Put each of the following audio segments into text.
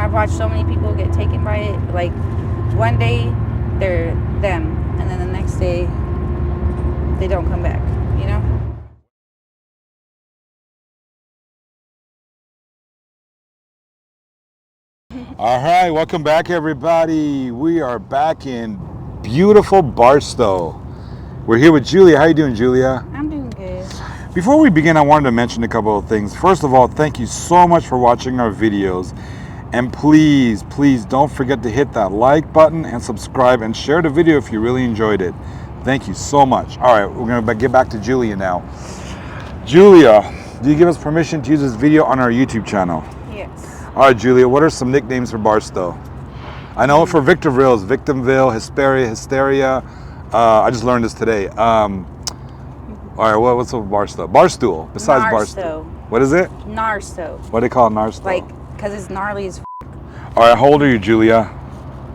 I've watched so many people get taken by it. Like, one day, they're them. And then the next day, they don't come back, you know? All right, welcome back, everybody. We are back in beautiful Barstow. We're here with Julia. How you doing, Julia? I'm doing good. Before we begin, I wanted to mention a couple of things. First of all, thank you so much for watching our videos. And please, please don't forget to hit that like button and subscribe and share the video if you really enjoyed it. Thank you so much. All right, we're going to get back to Julia now. Julia, do you give us permission to use this video on our YouTube channel? Yes. All right, Julia, what are some nicknames for Barstow? I know for Victorville is Victimville, Hysteria. I just learned this today. All right, what's over Barstow? Barstool, besides Barstow. What is it? Narstow. What do they call it, Narstow? Like, because it's gnarly as f***. All right, how old are you, Julia?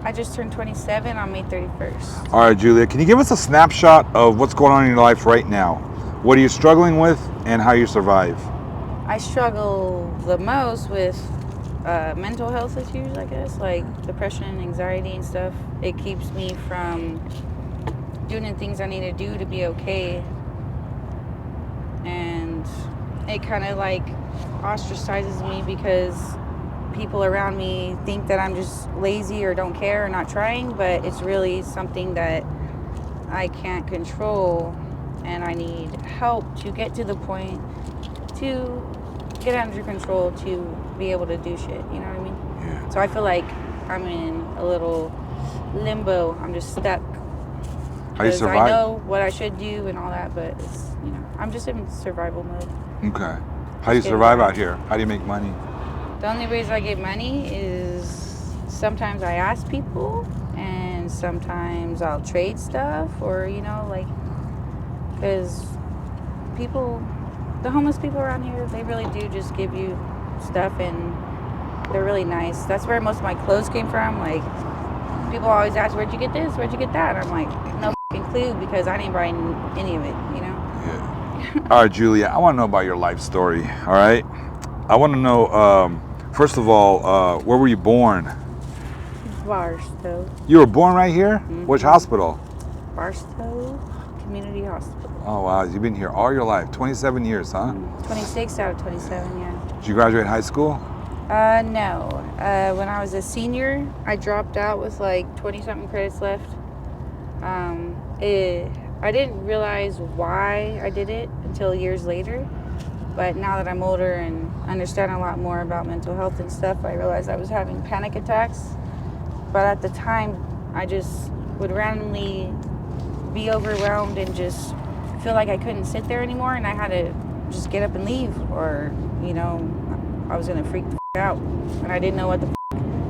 I just turned 27 on May 31st. All right, Julia, can you give us a snapshot of what's going on in your life right now? What are you struggling with and how you survive? I struggle the most with mental health issues, I guess, like depression, anxiety, and stuff. It keeps me from doing the things I need to do to be okay. And it kind of like ostracizes me because people around me think that I'm just lazy or don't care or not trying, but it's really something that I can't control, and I need help to get to the point to get under control to be able to do shit, you know what I mean? Yeah. So I feel like I'm in a little limbo. I'm just stuck. How do you survive? I know what I should do and all that, but it's, you know, I'm just in survival mode. Okay. How do you survive out here? How do you make money? The only ways I get money is sometimes I ask people, and sometimes I'll trade stuff, or, you know, like, because people, the homeless people around here, they really do just give you stuff, and they're really nice. That's where most of my clothes came from. Like, people always ask, where'd you get this? Where'd you get that? And I'm like, no f***ing clue, because I didn't buy any of it, you know? Yeah. All right, Julia, I want to know about your life story, all right? I want to know, first of all, where were you born? Barstow. You were born right here? Mm-hmm. Which hospital? Barstow Community Hospital. Oh, wow. You've been here all your life. 27 years, huh? 26 out of 27, yeah. Did you graduate high school? No. When I was a senior, I dropped out with like 20-something credits left. I didn't realize why I did it until years later. But now that I'm older and understand a lot more about mental health and stuff, I realized I was having panic attacks. But at the time, I just would randomly be overwhelmed and just feel like I couldn't sit there anymore, and I had to just get up and leave, or, you know, I was gonna freak the out, and I didn't know what the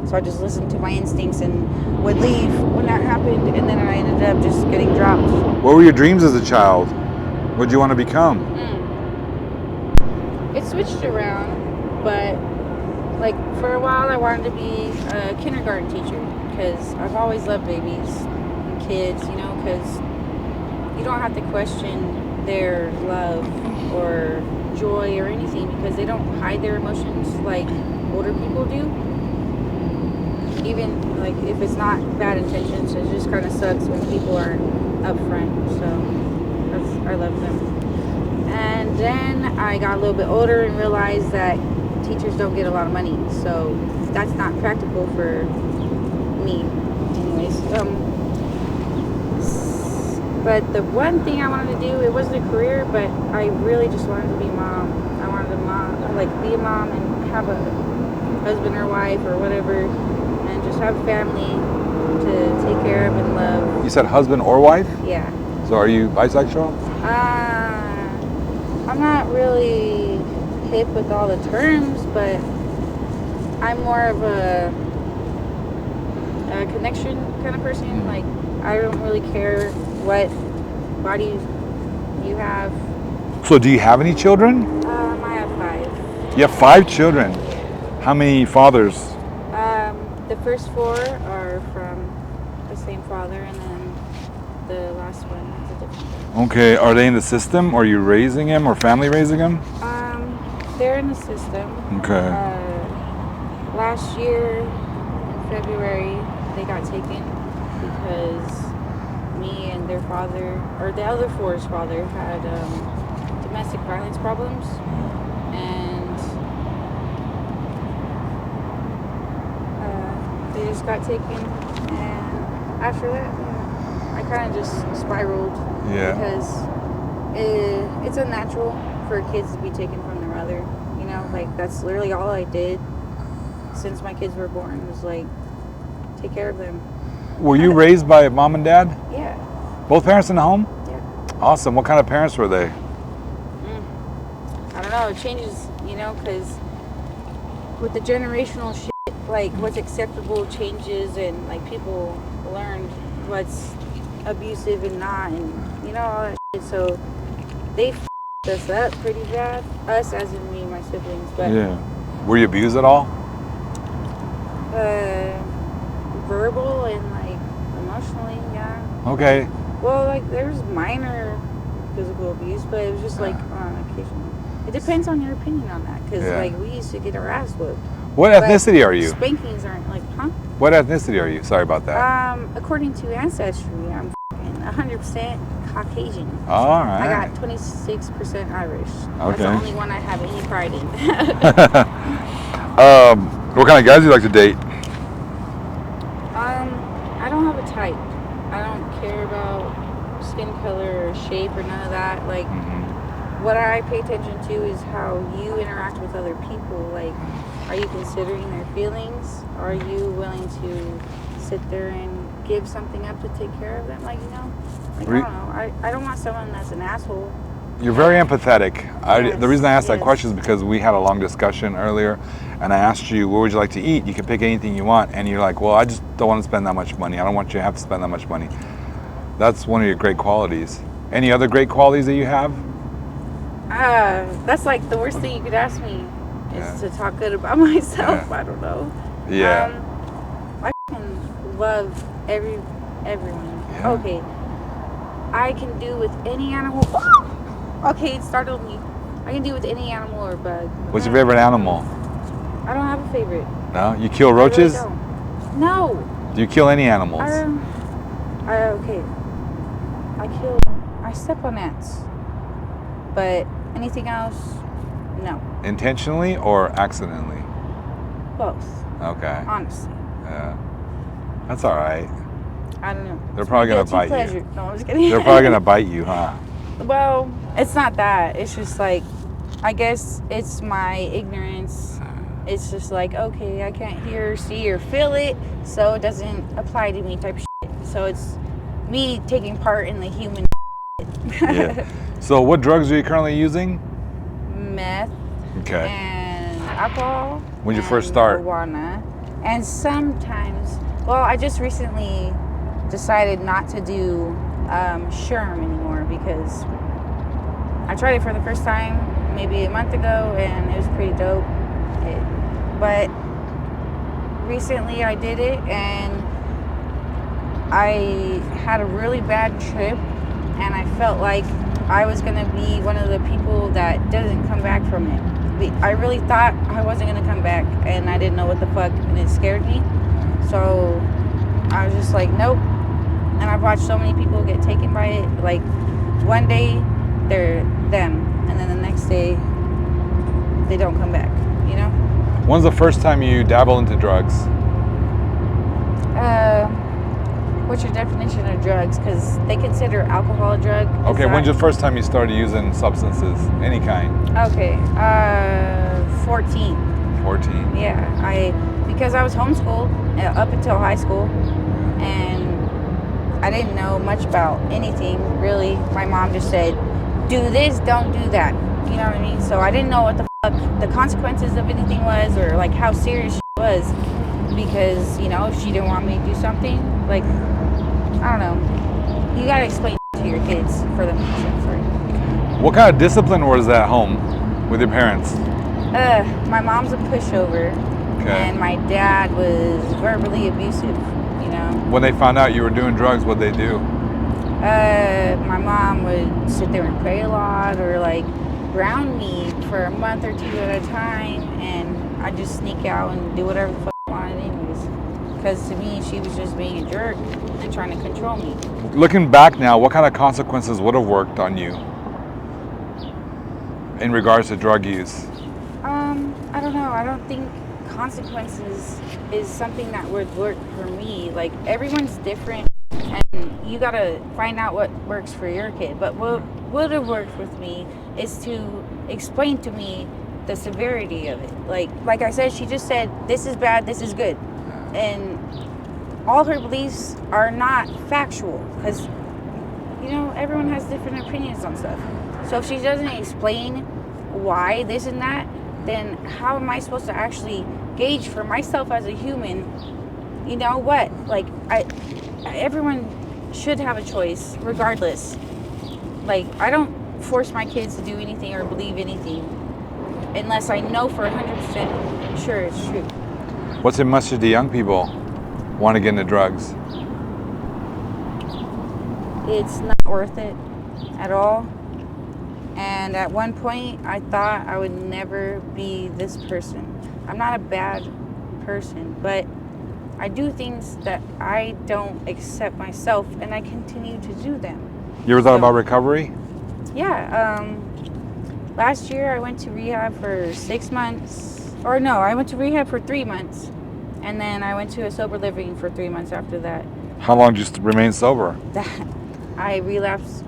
so I just listened to my instincts and would leave when that happened, and then I ended up just getting dropped. What were your dreams as a child? What did you want to become? It switched around, but like for a while I wanted to be a kindergarten teacher, because I've always loved babies and kids, you know, because you don't have to question their love or joy or anything, because they don't hide their emotions like older people do. Even like if it's not bad intentions, it just kind of sucks when people aren't upfront. So I love them. And then I got a little bit older and realized that teachers don't get a lot of money, so that's not practical for me anyways. But the one thing I wanted to do, it wasn't a career, but I really just wanted to be a mom. I wanted to be a mom and have a husband or wife or whatever, and just have a family to take care of and love. You said husband or wife? Yeah. So are you bisexual? I'm not really hip with all the terms, but I'm more of a connection kind of person. Like, I don't really care what body you have. So do you have any children? I have 5. You have 5 children. How many fathers? The first 4 are from the same father, and then the last one is a different one. Okay, are they in the system? Or are you raising them or family raising them? They're in the system. Okay. last year in February, they got taken because me and their father, or the other four's father, had domestic violence problems, and they just got taken. And after that, I kind of just spiraled. Yeah. Because it's unnatural for kids to be taken from their mother. You know, like that's literally all I did since my kids were born was like take care of them. Were you raised by mom and dad? Yeah. Both parents in the home? Yeah. Awesome. What kind of parents were they? I don't know. It changes, you know, because with the generational shit, like what's acceptable changes, and like people learn what's abusive and not, and you know, all that shit. So they f***ed us up pretty bad. Us, as in me and my siblings. But yeah. Were you abused at all? Verbal and like emotionally, yeah. Okay. Well, like there's minor physical abuse, but it was just like on occasion. It depends on your opinion on that, because like we used to get our ass whooped. What ethnicity are you? Spankings aren't like, huh? What ethnicity are you? Sorry about that. According to Ancestry, I'm 100% Caucasian. All right. I got 26% Irish. Okay. That's the only one I have any pride in. What kind of guys do you like to date? I don't have a type. I don't care about skin color or shape or none of that. Like, what I pay attention to is how you interact with other people. Like, are you considering their feelings? Are you willing to sit there and give something up to take care of them? Like, you know, like, I don't know. I don't want someone that's an asshole. You're very empathetic. Yes, the reason I asked that question is because we had a long discussion earlier, and I asked you, where would you like to eat? You can pick anything you want. And you're like, well, I just don't want to spend that much money. I don't want you to have to spend that much money. That's one of your great qualities. Any other great qualities that you have? That's like the worst thing you could ask me is to talk good about myself. I don't know. Yeah. I can love everyone. Yeah. Okay. I can do with any animal. Okay, it startled me. I can do with any animal or bug. What's your favorite animal? I don't have a favorite. No? You kill roaches? I really don't. No. Do you kill any animals? Okay. I step on ants. But anything else, no. Intentionally or accidentally? Both. Okay. Honestly. Yeah. That's all right. I don't know. They're probably going to bite you. No, I'm just kidding. They're probably going to bite you, huh? Well, it's not that. It's just like, I guess it's my ignorance. It's just like, okay, I can't hear, see, or feel it, so it doesn't apply to me type shit. So it's me taking part in the human Yeah. So what drugs are you currently using? Meth. Okay. And alcohol. When did you first start? Marijuana. And sometimes, well, I just recently decided not to do Sherm anymore because I tried it for the first time maybe a month ago and it was pretty dope. But recently I did it and I had a really bad trip and I felt like I was going to be one of the people that doesn't come back from it. I really thought I wasn't going to come back and I didn't know what the fuck and it scared me. So I was just like, nope. And I've watched so many people get taken by it. Like one day they're them and then the next day they don't come back, you know? When's the first time you dabble into drugs? What's your definition of drugs? Because they consider alcohol a drug. Okay, when's the first time you started using substances, any kind? Okay, 14. 14. Yeah, because I was homeschooled up until high school, and I didn't know much about anything really. My mom just said, "Do this, don't do that." You know what I mean? So I didn't know what the fuck the consequences of anything was, or like how serious it was, because you know if she didn't want me to do something, like I don't know. You gotta explain to your kids for them. Sorry. What kind of discipline was at home with your parents? My mom's a pushover, and my dad was verbally abusive. You know. When they found out you were doing drugs, what'd they do? My mom would sit there and pray a lot, or like ground me for a month or two at a time, and I just sneak out and do whatever the fuck I wanted anyways. Because to me, she was just being a jerk and trying to control me. Looking back now, what kind of consequences would have worked on you in regards to drug use? I don't know. I don't think consequences is something that would work for me. Like, everyone's different, and you gotta find out what works for your kid. But what would have worked with me is to explain to me the severity of it. Like I said, she just said, this is bad, this is good. And all her beliefs are not factual, because, you know, everyone has different opinions on stuff. So if she doesn't explain why this and that, then how am I supposed to actually gauge for myself as a human, you know what? Like, everyone should have a choice, regardless. Like, I don't force my kids to do anything or believe anything unless I know for 100% sure it's true. What's your message to young people want to get into drugs? It's not worth it at all. And at one point, I thought I would never be this person. I'm not a bad person, but I do things that I don't accept myself, and I continue to do them. You ever thought about recovery? Yeah. Last year, I went to rehab for 6 months. Or no, I went to rehab for 3 months. And then I went to a sober living for 3 months after that. How long did you remain sober? I relapsed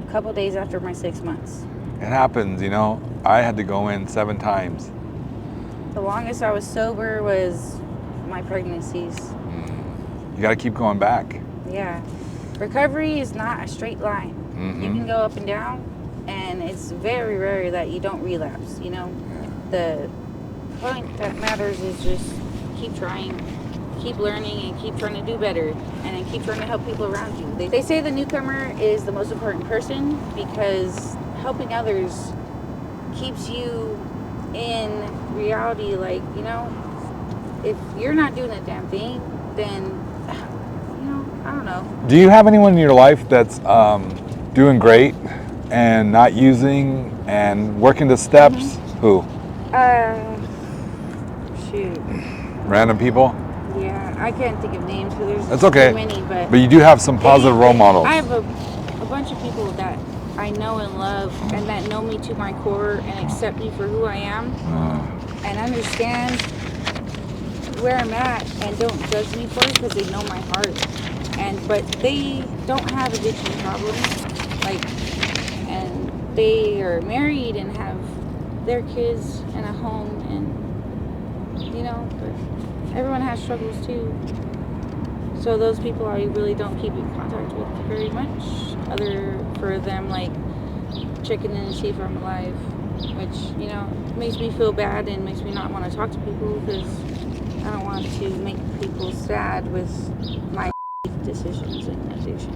a couple days after my 6 months. It happens, you know. I had to go in 7 times. The longest I was sober was my pregnancies. You got to keep going back. Yeah. Recovery is not a straight line. Mm-hmm. You can go up and down, and it's very rare that you don't relapse, you know. The point that matters is just keep trying, keep learning, and keep trying to do better, and then keep trying to help people around you. They say the newcomer is the most important person because helping others keeps you in reality. Like, you know, if you're not doing a damn thing, then, you know, I don't know. Do you have anyone in your life that's doing great and not using and working the steps? Mm-hmm. Who? Shoot. Random people? Yeah, I can't think of names because there's That's okay. too many, but you do have some positive role models. I have a bunch of people that I know and love and that know me to my core and accept me for who I am and understand where I'm at and don't judge me for it because they know my heart. But they don't have addiction problems, and they are married and have their kids and a home, and you know, but everyone has struggles too. So those people I really don't keep in contact with very much, other for them like checking in to see if I'm alive, which, you know, makes me feel bad and makes me not want to talk to people because I don't want to make people sad with my decisions in addiction.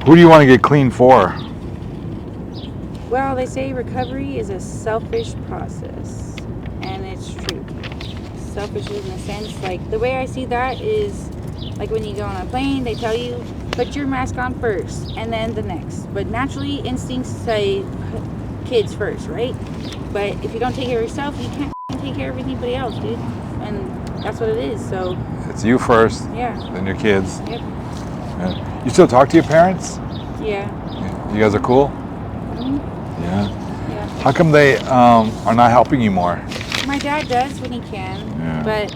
Who do you want to get clean for? Well, they say recovery is a selfish process, and it's true. Selfish in a sense, like the way I see that is like when you go on a plane, they tell you put your mask on first and then the next. But naturally, instincts say kids first, right? But if you don't take care of yourself, you can't take care of anybody else, dude. And that's what it is. So it's you first, yeah, then your kids. Yep. Yeah. You still talk to your parents? Yeah. You guys are cool? Mm-hmm. Yeah. Yeah. How come they are not helping you more? My dad does when he can, Yeah. but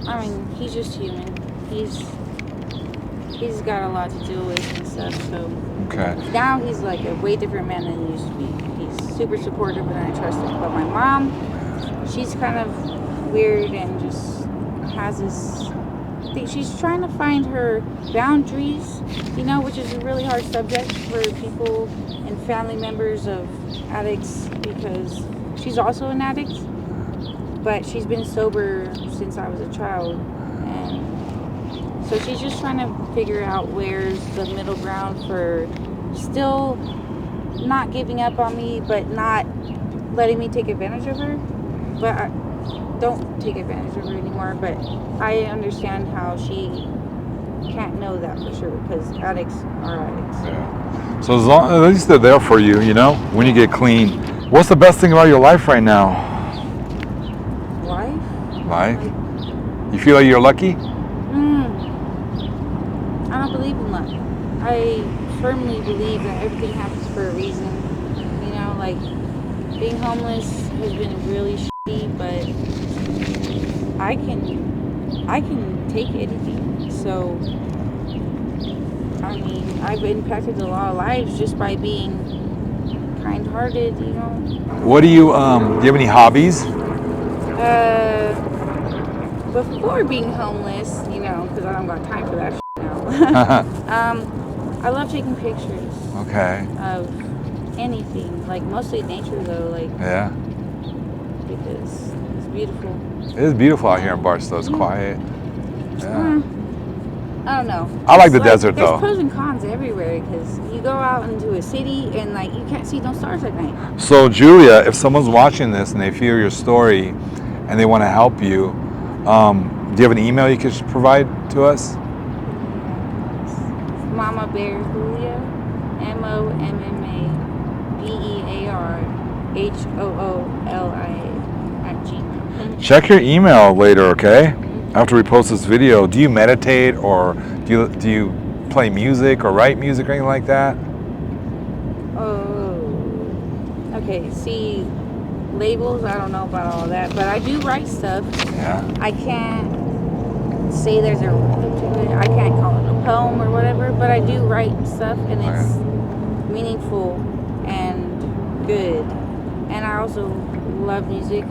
I mean, he's just human. He's got a lot to deal with and stuff, so Okay. now he's like a way different man than he used to be. He's super supportive and I trust him. But my mom, she's kind of weird and just has this thing. She's trying to find her boundaries, you know, which is a really hard subject for people and family members of addicts because she's also an addict, but she's been sober since I was a child, and so she's just trying to figure out where's the middle ground for still not giving up on me, but not letting me take advantage of her. But I don't take advantage of her anymore, but I understand how she can't know that for sure, because addicts are addicts. Yeah. So as long, at least they're there for you, you know, when you get clean. What's the best thing about your life right now? Why? Like, You feel like you're lucky? I don't believe in luck. I firmly believe that everything happens for a reason. You know, like being homeless has been really shitty, but I can take anything. So I mean, I've impacted a lot of lives just by being kind-hearted. You know. What do you have any hobbies? Before being homeless, you know, because I don't got time for that shit now. I love taking pictures. Okay. Of anything, like mostly nature though, like Yeah. because it's beautiful. It is beautiful out here in Barstow. It's quiet. Yeah. I don't know. I like the desert there's though. There's pros and cons everywhere because you go out into a city and like you can't see no stars at night. So Julia, if someone's watching this and they hear your story and they want to help you, do you have an email you could provide to us? Mommabearhoolia, mommabearhoolia Check your email later, okay? After we post this video. Do you meditate or do you play music or write music or anything like that? Oh, okay. See, labels, I don't know about all that, but I do write stuff. Yeah. I can't say there's a rhythm to it. I can't call it a poem or whatever, but I do write stuff and it's meaningful and good. And I also love music.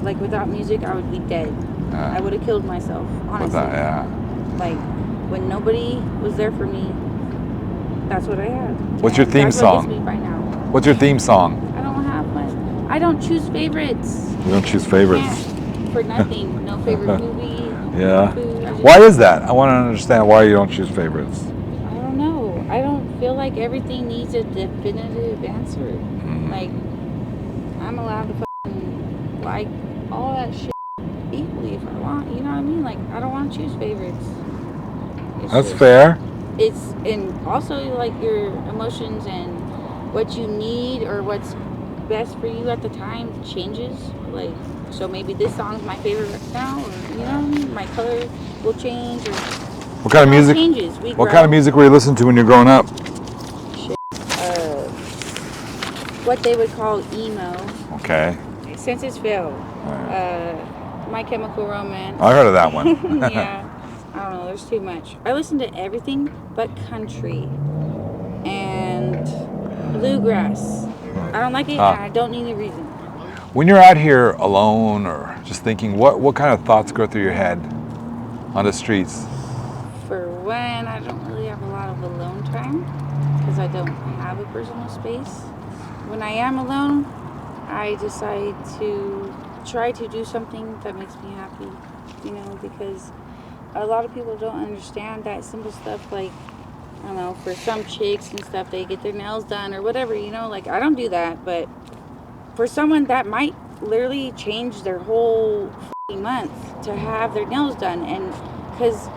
Like without music, I would be dead. I would have killed myself, honestly. Like when nobody was there for me, that's what I had. What's your theme song? What gets me by now. What's your theme song? I don't have much. I don't choose favorites. You don't choose favorites? For nothing. No favorite movie. Yeah. Food. Why is that? I want to understand why you don't choose favorites. I don't know. I don't feel like everything needs a definitive answer. Mm-hmm. Like, I'm allowed to fucking like all that shit equally if I want. You know what I mean? Like, I don't want to choose favorites. That's fair. And also like your emotions and what you need or what's best for you at the time changes. Like, so maybe this song's my favorite right now, or you know what I mean? My color will change, or what kind of music? Changes. What kind of music were you listening to when you're growing up? Shit. What they would call emo. Okay. Census Fail. My Chemical Romance. I heard of that one. Yeah. I don't know. There's too much. I listen to everything but country and bluegrass. I don't like it, and I don't need a reason. When you're out here alone or just thinking, what kind of thoughts go through your head on the streets? For one, I don't really have a lot of alone time because I don't have a personal space. When I am alone, I decide to try to do something that makes me happy, you know, because a lot of people don't understand that simple stuff. Like, I don't know, for some chicks and stuff, they get their nails done or whatever, you know, like I don't do that, but for someone that might literally change their whole month to have their nails done. And because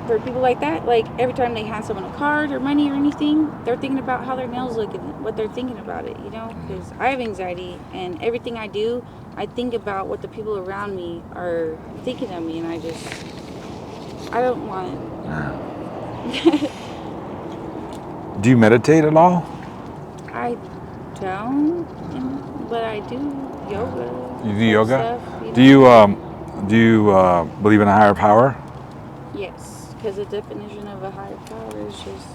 for people like that, like every time they hand someone a card or money or anything, they're thinking about how their nails look and what they're thinking about it, you know, because I have anxiety and everything I do, I think about what the people around me are thinking of me, and I don't want it. Do you meditate at all? I don't, but I do yoga. You do yoga? Stuff, you know? Do you believe in a higher power? Yes, because the definition of a higher power is just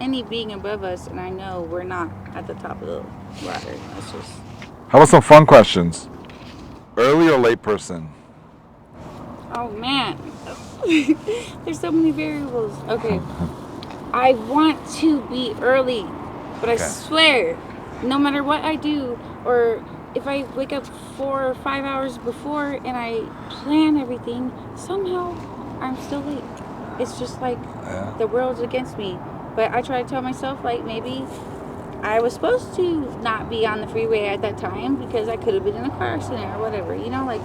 any being above us, and I know we're not at the top of the ladder. That's just. How about some fun questions? Early or late person? Oh man, there's so many variables. Okay, I want to be early, but I swear, no matter what I do, or if I wake up 4 or 5 hours before and I plan everything, somehow I'm still late. It's just like the world's against me. But I try to tell myself, like, maybe I was supposed to not be on the freeway at that time because I could have been in a car accident or whatever. You know, like,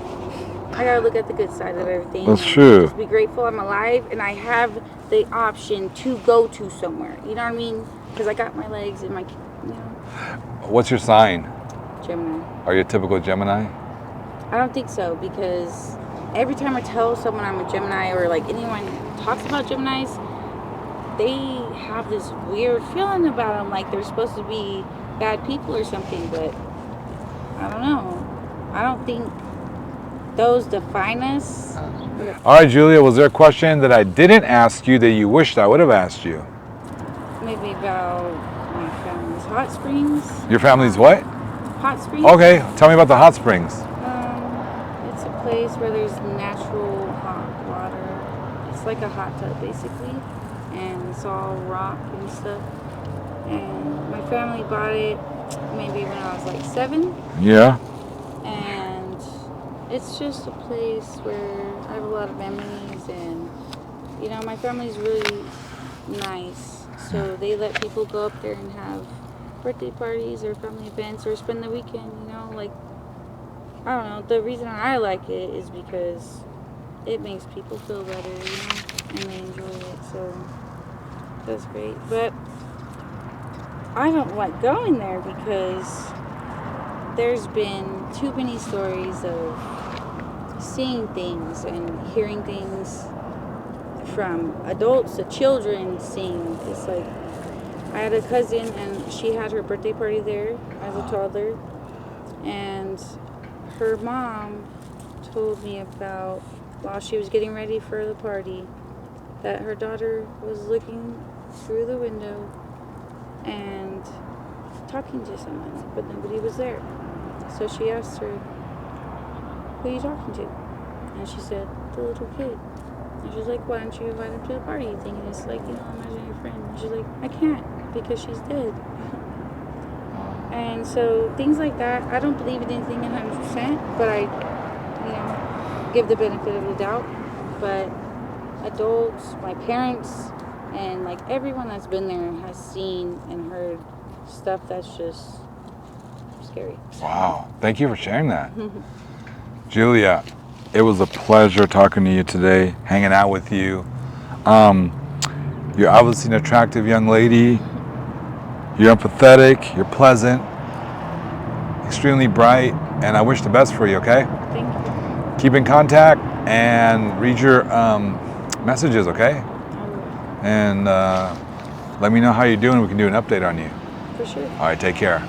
I gotta look at the good side of everything. That's true. Just be grateful I'm alive and I have the option to go to somewhere. You know what I mean? Because I got my legs and my, you know. What's your sign? Gemini. Are you a typical Gemini? I don't think so, because every time I tell someone I'm a Gemini, or like anyone talks about Geminis, they have this weird feeling about them, like they're supposed to be bad people or something. But I don't know. I don't think those define us. All right, Julia, was there a question that I didn't ask you that you wished I would have asked you? Maybe about my family's hot springs. Your family's what? Hot springs. Okay, tell me about the hot springs. It's a place where there's natural hot water. It's like a hot tub, basically, and it's all rock and stuff. And my family bought it maybe when I was like 7. Yeah. And it's just a place where I have a lot of memories, and you know, my family's really nice, so they let people go up there and have birthday parties or family events or spend the weekend, you know. Like, I don't know, the reason I like it is because it makes people feel better, you know, and they enjoy it, so that's great. But I don't like going there because there's been too many stories of seeing things and hearing things from adults to children seeing. It's like, I had a cousin and she had her birthday party there as a toddler, and her mom told me about, while she was getting ready for the party, that her daughter was looking through the window and talking to someone, but nobody was there. So she asked her, "Who are you talking to?" And she said, "The little kid." And she's like, "Why don't you invite him to the party?" Thinking it's like, you know, imagine your friend. And she's like, "I can't, because she's dead." And so things like that, I don't believe in anything 100%, but I, you know, give the benefit of the doubt. But adults, my parents, and like everyone that's been there has seen and heard stuff that's just scary. Wow. Thank you for sharing that. Julia, it was a pleasure talking to you today, hanging out with you. You're obviously an attractive young lady. You're empathetic, you're pleasant, extremely bright, and I wish the best for you, okay? Thank you. Keep in contact and read your messages, okay? I will. And let me know how you're doing. We can do an update on you. For sure. All right, take care.